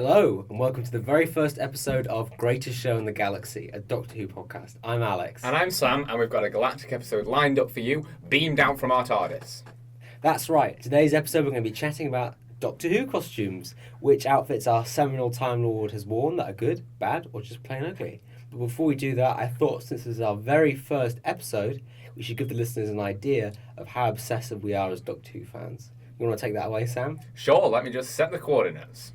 Hello, and welcome to the very first episode of Greatest Show in the Galaxy, a Doctor Who podcast. I'm Alex. And I'm Sam, and we've got a galactic episode lined up for you, beamed out from our TARDIS. That's right. Today's episode we're going to be chatting about Doctor Who costumes, which outfits our seminal Time Lord has worn that are good, bad, or just plain ugly. But before we do that, I thought since this is our very first episode, we should give the listeners an idea of how obsessive we are as Doctor Who fans. You want to take that away, Sam? Sure, let me just set the coordinates.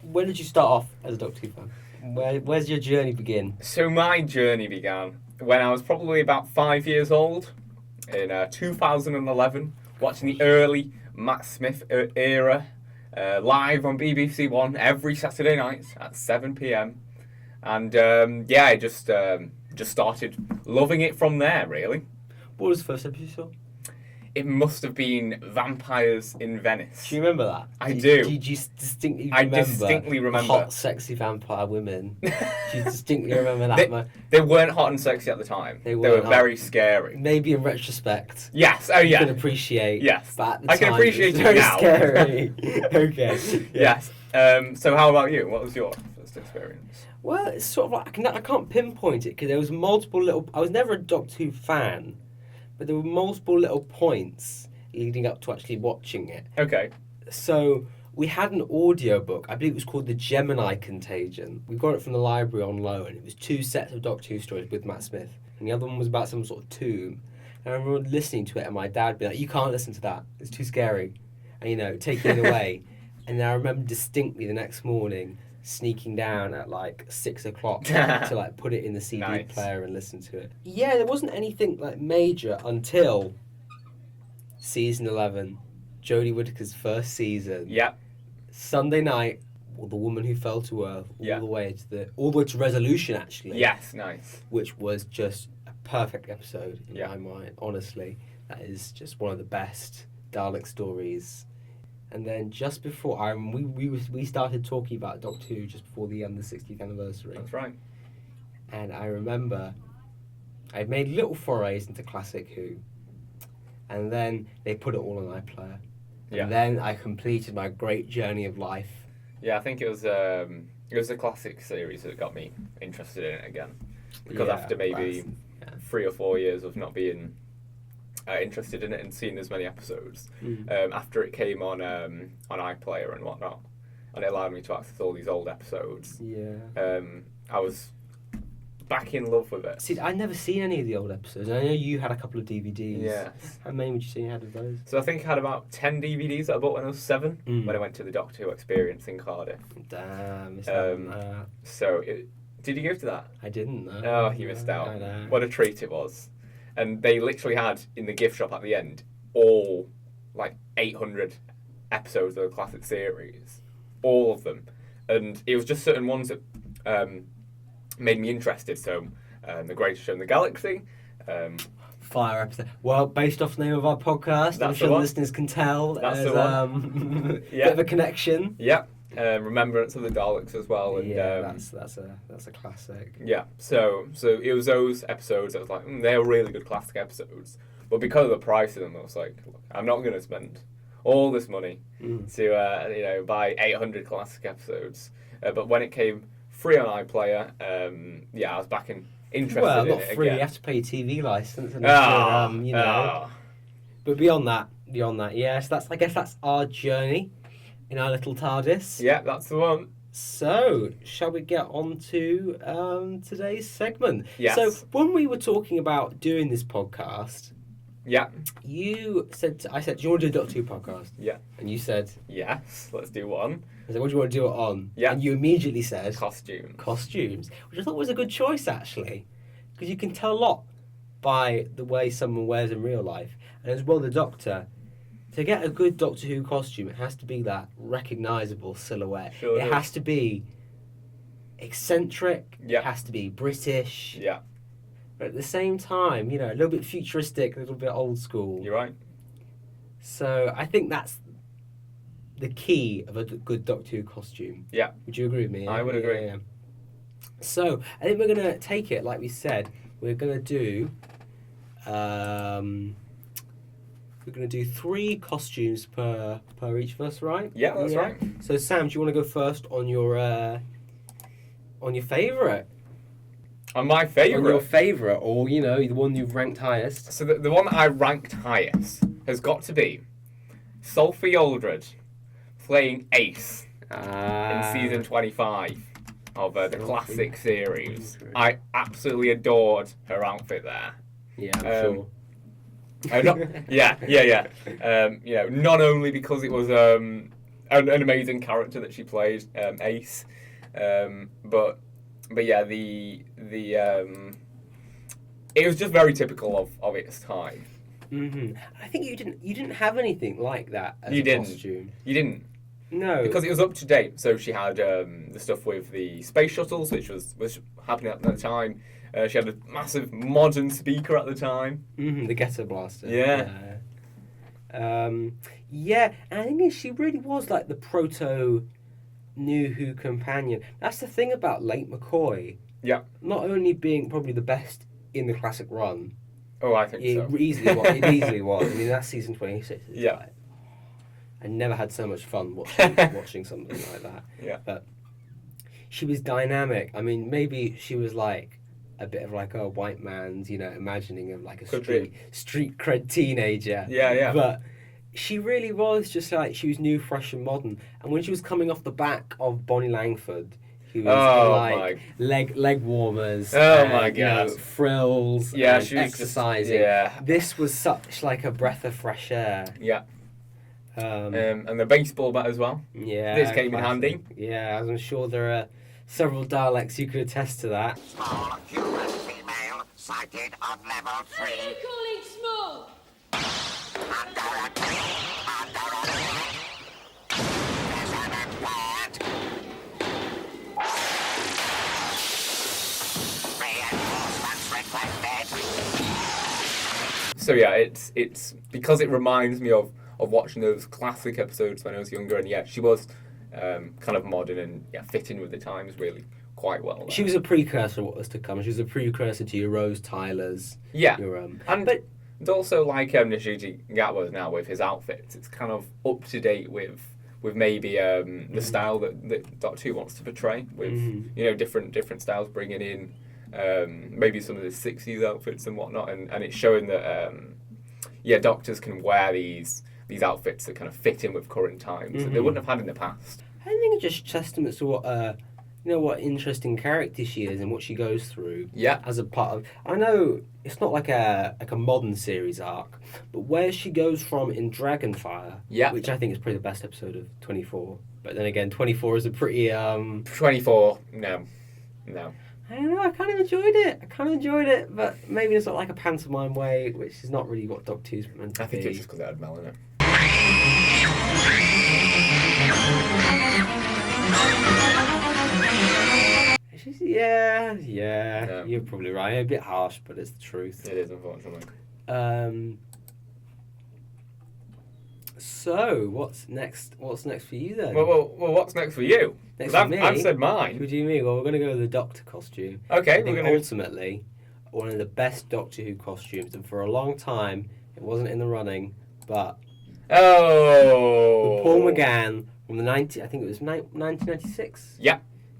When did you start off as a Doctor Who fan? Where's your journey begin? So my journey began when I was probably about 5 years old, in 2011, watching the early Matt Smith era, live on BBC One every Saturday night at 7 p.m. And I just started loving it from there, really. What was the first episode you saw? It must have been Vampires in Venice. Do you remember that? I do. Do you distinctly I remember? distinctly remember. Hot, sexy vampire women. Do you distinctly remember that? They weren't hot and sexy at the time. They were very scary. Maybe in retrospect. Yes. Oh, yeah. You can appreciate. Yes. But at the I can time, appreciate it was it very now. scary. Okay. Yeah. Yes. So how about you? What was your first experience? Well, it's sort of like I can't pinpoint it because there was multiple little. I was never a Doctor Who fan, but there were multiple little points leading up to actually watching it. Okay. So we had an audio book. I believe it was called The Gemini Contagion. We got it from the library on loan. It was 2 sets of Doctor Who stories with Matt Smith. And the other one was about some sort of tomb. And I remember listening to it and my dad being like, "You can't listen to that. It's too scary." And, taking it away. And then I remember distinctly the next morning sneaking down at like 6 o'clock to put it in the CD Nice. player and listen to it. Yeah, there wasn't anything major until season 11, Jodie Whittaker's first season. Yep. Sunday night, The Woman Who Fell to Earth, all the way to Resolution, actually. Yes. Nice. Which was just a perfect episode in Yeah. my mind. Honestly, that is just one of the best Dalek stories. And then just before we started talking about Doctor Who just before the 60th anniversary. That's right. And I remember I made little forays into Classic Who. And then they put it all on iPlayer. Yeah. And then I completed my great journey of life. Yeah, I think it was the classic series that got me interested in it again. Because after maybe 3 or 4 years of not being interested in it and seeing as many episodes, after it came on iPlayer and whatnot, and it allowed me to access all these old episodes. Yeah. I was back in love with it. See, I'd never seen any of the old episodes. I know you had a couple of DVDs. Yeah. How many would you say you had of those? So I think I had about 10 DVDs that I bought when I was 7, when I went to the Doctor Who experience in Cardiff. Damn, missed So, did you go to that? I didn't, know. Oh, you missed out. I know. What a treat it was. And they literally had, in the gift shop at the end, all, 800 episodes of the classic series. All of them. And it was just certain ones that made me interested. So, The Greatest Show in the Galaxy. Fire episode. Well, based off the name of our podcast, I'm That's sure the the one. listeners can tell That's there's the one. bit of a connection. Yeah. Remembrance of the Daleks as well. And, that's a classic. Yeah, so it was those episodes that was like, they're really good classic episodes. But because of the price of them, I was like, look, I'm not going to spend all this money to buy 800 classic episodes. But when it came free on iPlayer, I was back interested Well, in not it free. again. You have to pay a TV license, and Oh. But beyond that, yes, I guess that's our journey in our little TARDIS. Yeah, that's the one. So, shall we get on to today's segment? Yes. So, when we were talking about doing this podcast, Yeah. I said, "Do you want to do a Doctor Who podcast?" Yeah. And you said, Yes, let's do one. I said, "What do you want to do it on?" Yeah. And you immediately said, Costumes. which I thought was a good choice, actually. Because you can tell a lot by the way someone wears in real life. And as well, the Doctor, to get a good Doctor Who costume, it has to be that recognisable silhouette. Sure it is. has to be eccentric. Yeah. It has to be British. Yeah, But at the same time, a little bit futuristic, a little bit old school. you're right. So I think that's the key of a good Doctor Who costume. Yeah. Would you agree with me? I would agree. Yeah. So I think we're gonna take it like we said. We're gonna do. We're gonna do 3 costumes per each of us, right? Yeah, that's right. So Sam, do you want to go first on your favourite? And my On your favourite. favourite, or the one you've ranked highest. So the one that I ranked highest has got to be Sophie Aldred playing Ace in season 25 of the Sophie classic series. Aldred. I absolutely adored her outfit there. Yeah, I'm sure. Not only because it was an amazing character that she played, Ace, but yeah, it was just very typical of its time. I think you didn't have anything like that as You a didn't. costume. You didn't, No, because it was up to date. So she had the stuff with the space shuttles, which was happening at the time. She had a massive modern speaker at the time. the Ghetto Blaster. Yeah. Yeah, and I think she really was like the proto New Who companion. That's the thing about Late McCoy. Yeah. Not only being probably the best in the classic run, Oh, I think so. it easily was. I mean, that's season 26. It's Yeah. like, I never had so much fun watching something like that. Yeah. But she was dynamic. I mean, maybe she was like a bit of like a white man's, imagining of like a Could be. street cred teenager. Yeah, yeah. But she really was just like, she was new, fresh and modern. And when she was coming off the back of Bonnie Langford, he was Oh, like leg warmers. Oh, and, my God. frills. Yeah, and she was just- exercising. yeah. This was such like a breath of fresh air. Yeah. Um, And the baseball bat as well. yeah, This came in classic. handy. Yeah, as I'm sure there are several Daleks who could attest to that. Small human female sighted on level What are 3. you calling small? Under attack. There's an impaired. Reinforcements requested. So yeah, it's because it reminds me of watching those classic episodes when I was younger, and yeah, she was kind of modern and fit in with the times really quite well. She was a precursor to what was to come. She was a precursor to your Rose Tylers. Yeah. Your, And also like Nishiji Gatwa now with his outfits, it's kind of up to date with maybe the style that Doctor Who wants to portray with different styles, bringing in maybe some of the 60s outfits and whatnot, and it's showing that Doctors can wear these outfits that kind of fit in with current times that they wouldn't have had in the past. I think it's just testaments to what what interesting character she is and what she goes through. Yeah. As a part of, I know it's not like a modern series arc, but where she goes from in Dragonfire. Yeah. Which I think is probably the best episode of 24. But then again, 24 is a pretty 24, no. I don't know. I kind of enjoyed it. But maybe it's not like a pantomime way, which is not really what Doctor Who's meant to I think be. it's just because it had Mel in it. Yeah, Yeah. you're probably right. A bit harsh, but it's the truth. It is, unfortunately. So what's next? What's next for you then? Well, what's next for you? Next 'Cause for me? I've said mine. What do you mean? Well, we're going to go with the Doctor costume. Okay, I we're think going to... ultimately one of the best Doctor Who costumes, and for a long time it wasn't in the running, but Oh! Paul McGann from the I think it was 1996. Yeah.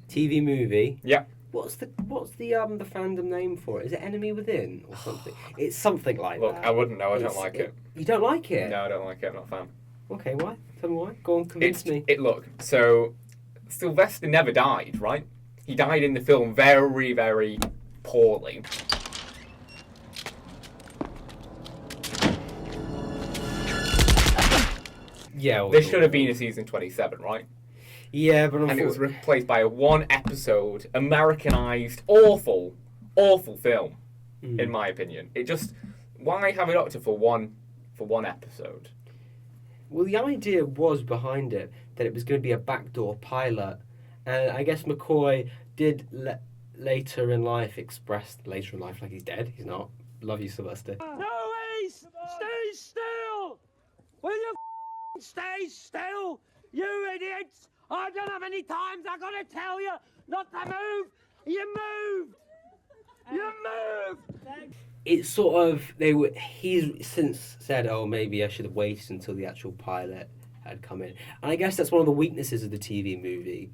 TV movie. Yeah. What's the fandom name for it? Is it Enemy Within or something? It's something like Look, that. I wouldn't know. I don't It's- like it. You don't like it? No, I don't like it. I'm not a fan. Okay, why? Tell me why. Go on, convince me. Look, so Sylvester never died, right? He died in the film very, very poorly. Yeah. Well, This should have been a season 27, right? Yeah, but And it was unfortunately, replaced by a one episode, Americanized, awful film, in my opinion. It just, why have a Doctor for one episode? well, the idea was behind it that it was going to be a backdoor pilot, And I guess McCoy did later in life express, later in life, like he's dead, he's not. Love you, Sylvester. No, Ace! Stay still! Will you stay still? You idiots! I don't know how many times I gotta tell you not to move! You moved! You moved! It's sort of, he's since said, oh, maybe I should have waited until the actual pilot had come in. And I guess that's one of the weaknesses of the TV movie.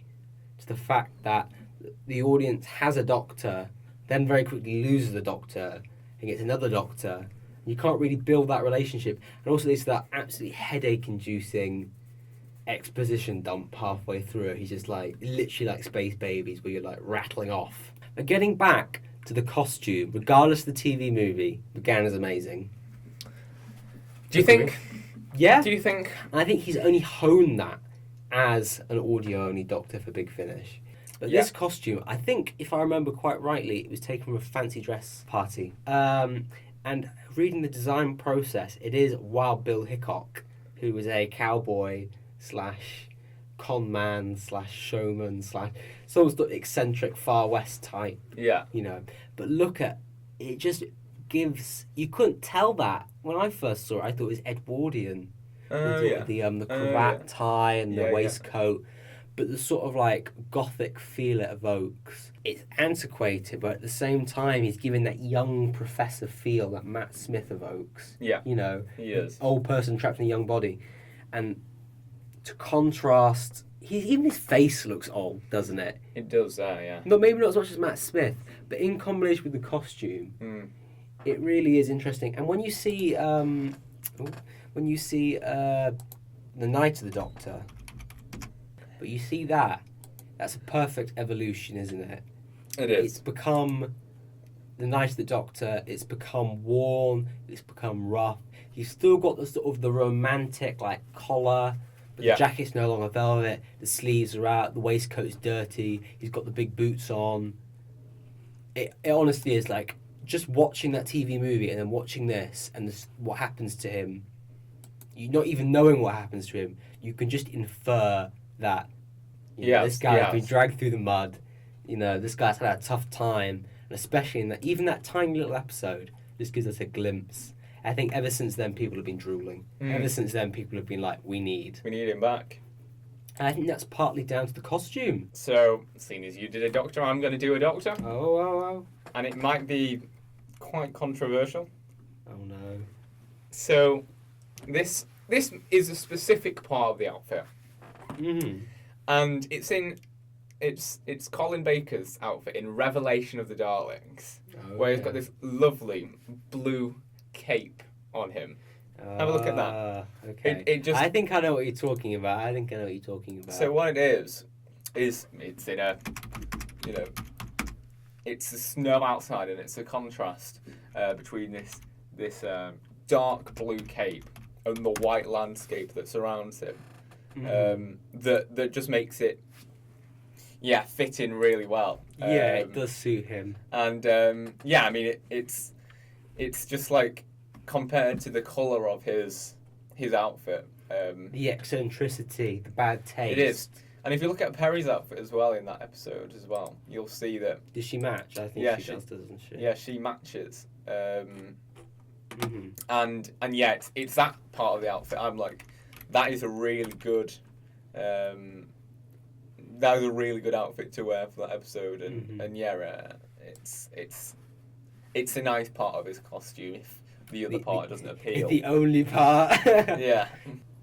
It's the fact that the audience has a doctor, then very quickly loses the doctor, and gets another doctor. You can't really build that relationship. And also there's that absolutely headache-inducing exposition dump halfway through. He's just like, literally like Space Babies, where you're like rattling off. But getting back to the costume, regardless of the TV movie, began as amazing. Do you think? Yeah. Do you think? And I think he's only honed that as an audio-only Doctor for Big Finish. But Yeah. this costume, I think, if I remember quite rightly, it was taken from a fancy dress party. And reading the design process, it is Wild Bill Hickok, who was a cowboy slash con man slash showman slash sort of eccentric Far West type, Yeah. you know. But look at it, just gives, you couldn't tell that when I first saw it. I thought it was Edwardian. Oh, the, yeah. the cravat Yeah. tie and the Yeah, yeah. waistcoat, but the sort of like gothic feel it evokes. It's antiquated, but at the same time, he's giving that young professor feel that Matt Smith evokes. Yeah. You know, He is. old person trapped in a young body, and to contrast, even his face looks old, doesn't it? It does, yeah. No, maybe not as much as Matt Smith, but in combination with the costume, Mm. it really is interesting. And when you see, the Night of the Doctor, but you see that's a perfect evolution, isn't it? It It's is. become the Night of the Doctor. It's become worn. It's become rough. You've still got the sort of the romantic like collar, but Yeah. the jacket's no longer velvet. The sleeves are out. The waistcoat's dirty. He's got the big boots on. It honestly is like just watching that TV movie and then watching this and what happens to him. You not even knowing what happens to him, you can just infer that this guy has been dragged through the mud. You know, this guy's had a tough time, and especially in that, even that tiny little episode, just gives us a glimpse. I think ever since then, people have been drooling. Ever since then, people have been like, we need him back. And I think that's partly down to the costume. So, seeing as you did a Doctor, I'm going to do a Doctor. Oh. And it might be quite controversial. Oh no. So, this is a specific part of the outfit. Mm-hmm. And it's Colin Baker's outfit in Revelation of the Daleks, where he's got this lovely blue cape on him. Have a look at that. Okay. It just. I think I know what you're talking about. So what it is it's in a, it's the snow outside, and it's a contrast between this dark blue cape and the white landscape that surrounds him. That just makes it fit in really well. It does suit him. And I mean it's just like compared to the colour of his outfit. The eccentricity, the bad taste. It is. And if you look at Perry's outfit as well in that episode as well, you'll see that. Does she match? I think she does, doesn't she? Yeah, she matches. Mm-hmm. And it's that part of the outfit. I'm like, that is a really good. That was a really good outfit to wear for that episode, and it's a nice part of his costume. If the other part doesn't appeal, It's the only part. yeah.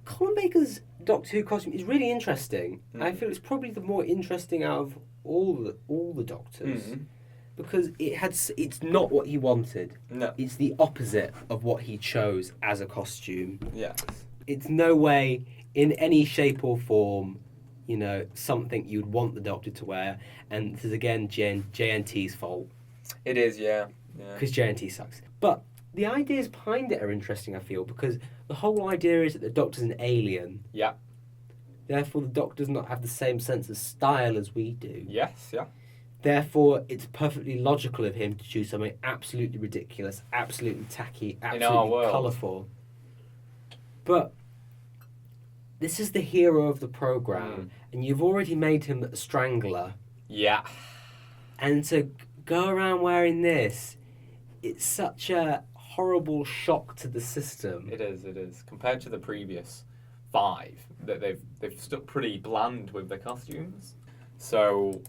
Colin Baker's Doctor Who costume is really interesting. I feel it's probably the more interesting out of all the Doctors. Because it's not what he wanted. No. It's the opposite of what he chose as a costume. Yeah. It's no way, in any shape or form, something you'd want the Doctor to wear. And this is again JNT's fault. It is, yeah. Because JNT sucks. But the ideas behind it are interesting, I feel, because the whole idea is that the Doctor's an alien. Yeah. Therefore, the Doctor does not have the same sense of style as we do. Yes, yeah. Therefore, it's perfectly logical of him to choose something absolutely ridiculous, absolutely tacky, our absolutely world. colourful. But this is the hero of the programme, and you've already made him a strangler, Yeah. and to go around wearing this, it's such a horrible shock to the system. It is. Compared to the previous 5, that they've stuck pretty bland with their costumes. So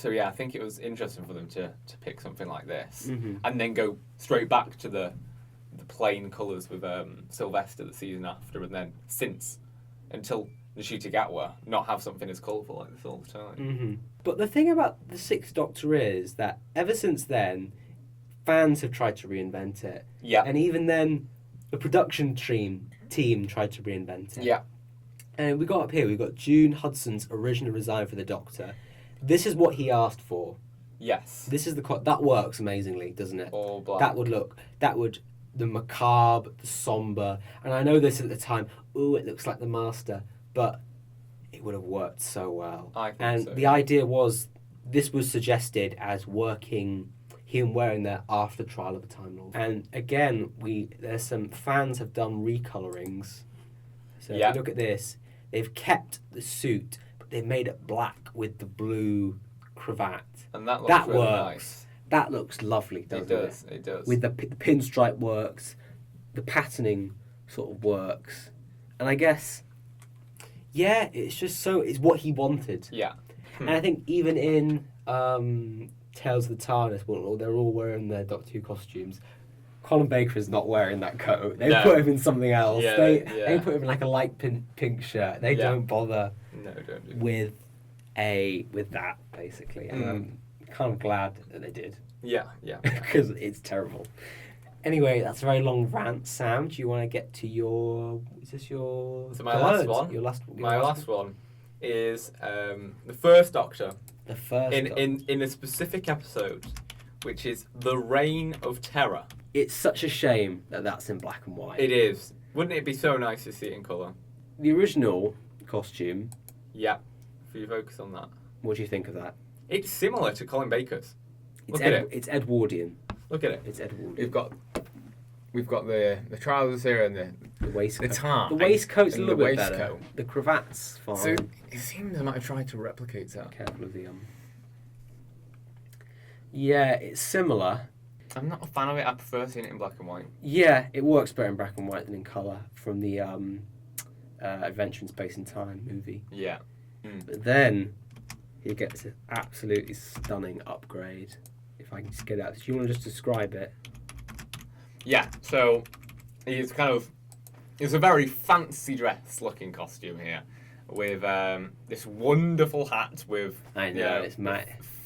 yeah, I think it was interesting for them to pick something like this, and then go straight back to the plain colours with Sylvester the season after, and then until Nishita Gatwa, not have something as colourful like this all the time. But the thing about the Sixth Doctor is that ever since then, fans have tried to reinvent it. Yeah. And even then, the production team tried to reinvent it. Yeah. And we got up here, we've got June Hudson's original design for the Doctor. This is what he asked for. Yes. This is that works amazingly, doesn't it? All black. The macabre, the sombre, and I know this at the time, it looks like the Master, but it would have worked so well. I think and so, the yeah. idea was, this was suggested as him wearing that after Trial of the Time Lord. And again, there's some fans have done recolorings. So if Yeah. you look at this, they've kept the suit, but they've made it black with the blue cravat. And that looks really works. nice. That looks lovely, doesn't it? It does. With the pinstripe works, the patterning sort of works, and I guess, yeah, it's what he wanted. Yeah. And I think even in Tales of the TARDIS, they're all wearing their Doctor Who costumes. Colin Baker is not wearing that coat. They No. put him in something else. Yeah, They put him in like a light pink shirt. They Yeah. don't bother No, don't do. with that basically, and I'm kind of glad that they did. Yeah. Because it's terrible. Anyway, that's a very long rant. Sam, do you want to get to your... Is this your... So my last one? Your last one is the first Doctor The first in a specific episode, which is The Reign of Terror. It's such a shame that that's in black and white. It is. Wouldn't it be so nice to see it in colour? The original costume, Yeah. If you focus on that. what do you think of that? It's similar to Colin Baker's. It's Look at it. It's Edwardian. Look at it. It's Edwardian. We've got the trousers here and The waistcoat. the tie. The waistcoat's a and little the bit better. waistcoat. The cravat's fine. So it seems I might have tried to replicate that. Careful of the Yeah, it's similar. I'm not a fan of it. I prefer seeing it in black and white. Yeah, it works better in black and white than in colour from the Adventure in Space and Time movie. Yeah. But then he gets an absolutely stunning upgrade. If I can just get it out. Do you want to just describe it? Yeah, so it's a very fancy dress looking costume here with this wonderful hat with I know, it's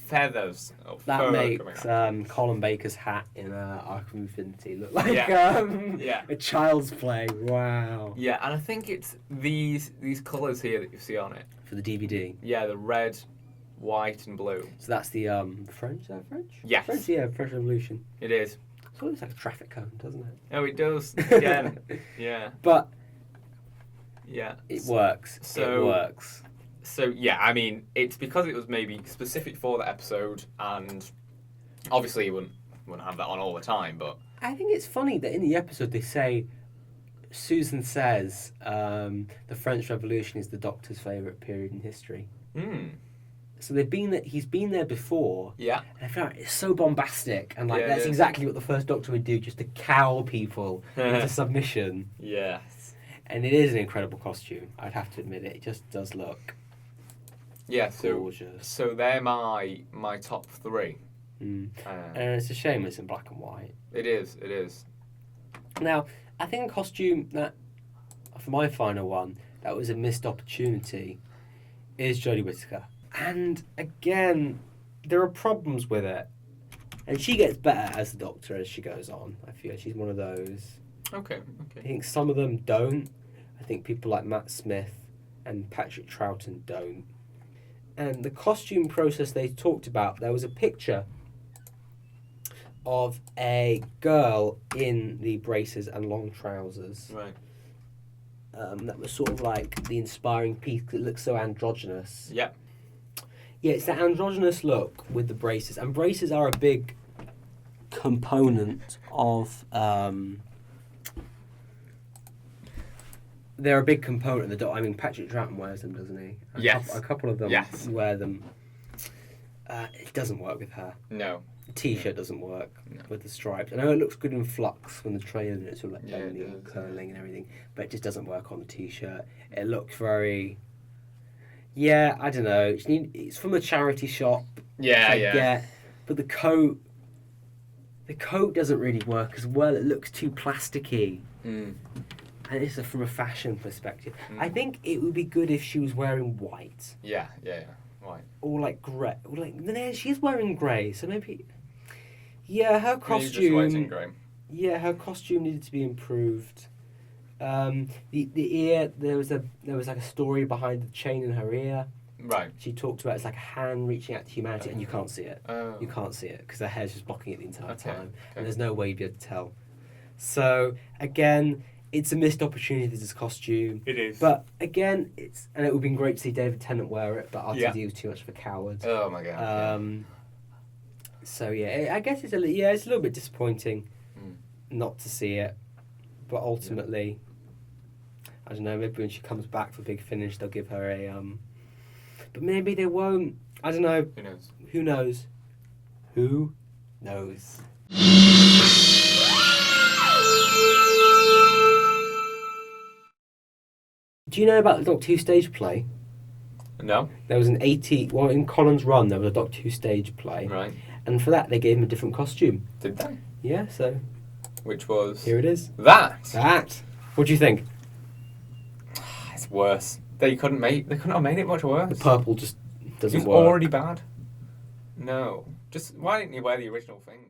feathers of that fur makes coming out. Colin Baker's hat in Arc of Infinity look like Yeah. a child's play. Wow. Yeah, and I think it's these colours here that you see on it. For the DVD. Yeah, the red, white and blue. So that's the French, is that French? Yes. French, yeah, French Revolution. It is. So it looks like a traffic cone, doesn't it? Oh, it does. Again. Yeah. But Yeah. it works. It So- works. So yeah, I mean, it's because it was maybe specific for the episode, and obviously you wouldn't have that on all the time, but I think it's funny that in the episode they say, Susan says, the French Revolution is the Doctor's favourite period in history. So he's been there before, yeah, and I feel like it's so bombastic, and like Yeah, it that's is. exactly what the first Doctor would do, just to cow people into submission. yes, And it is an incredible costume. I'd have to admit it. It just does look yeah. So gorgeous. so they're my top 3. And it's a shame it's in black and white. It is. Now, I think a costume that, for my final one, that was a missed opportunity, is Jodie Whittaker. And again, there are problems with it. And she gets better as the Doctor as she goes on. I feel she's one of those. Okay. I think some of them don't. I think people like Matt Smith and Patrick Troughton don't. And the costume process they talked about, there was a picture of a girl in the braces and long trousers. Right. That was sort of like the inspiring piece because it looks so androgynous. Yep. Yeah, it's that androgynous look with the braces. And braces are a big component of they're a big component of the doc. I mean, Patrick Troughton wears them, doesn't he? Yes. A couple of them Yes. wear them. It doesn't work with her. No. The t-shirt doesn't work No. with the stripes. I know it looks good in Flux when the trailing it's sort of like Yeah, it bending and does. curling and everything, but it just doesn't work on the t-shirt. It looks very. Yeah, I don't know. It's from a charity shop. Yeah, I yeah. get, but the coat doesn't really work as well. It looks too plasticky. Mm. And it's from a fashion perspective. Mm. I think it would be good if she was wearing white Yeah. Right. or like grey. Or like, no, she's wearing grey, so maybe. Yeah, her Maybe just white and costume. grey. Yeah, her costume needed to be improved. The ear, there was like a story behind the chain in her ear. Right. She talked about it's like a hand reaching out to humanity, and you can't see it. Oh. You can't see it because her hair's just blocking it the entire Okay, time, okay. and there's no way you'd be able to tell. So again, it's a missed opportunity. This costume, It is. but again, it would have been great to see David Tennant wear it, but RTD Yeah. was too much of a coward. Oh my god. So yeah, I guess it's a little bit disappointing Mm. not to see it, but ultimately, I don't know. Maybe when she comes back for Big Finish, they'll give her a but maybe they won't. I don't know. Who knows? Who knows? Who knows? Do you know about the Doctor Who stage play? No. There was in Colin's run, there was a Doctor Who stage play. Right. And for that, they gave him a different costume. Did they? Yeah, so Which was here it is. that. That. What do you think? It's worse. They couldn't have made it much worse. The purple just doesn't It's work. already bad. No. Just why didn't you wear the original thing?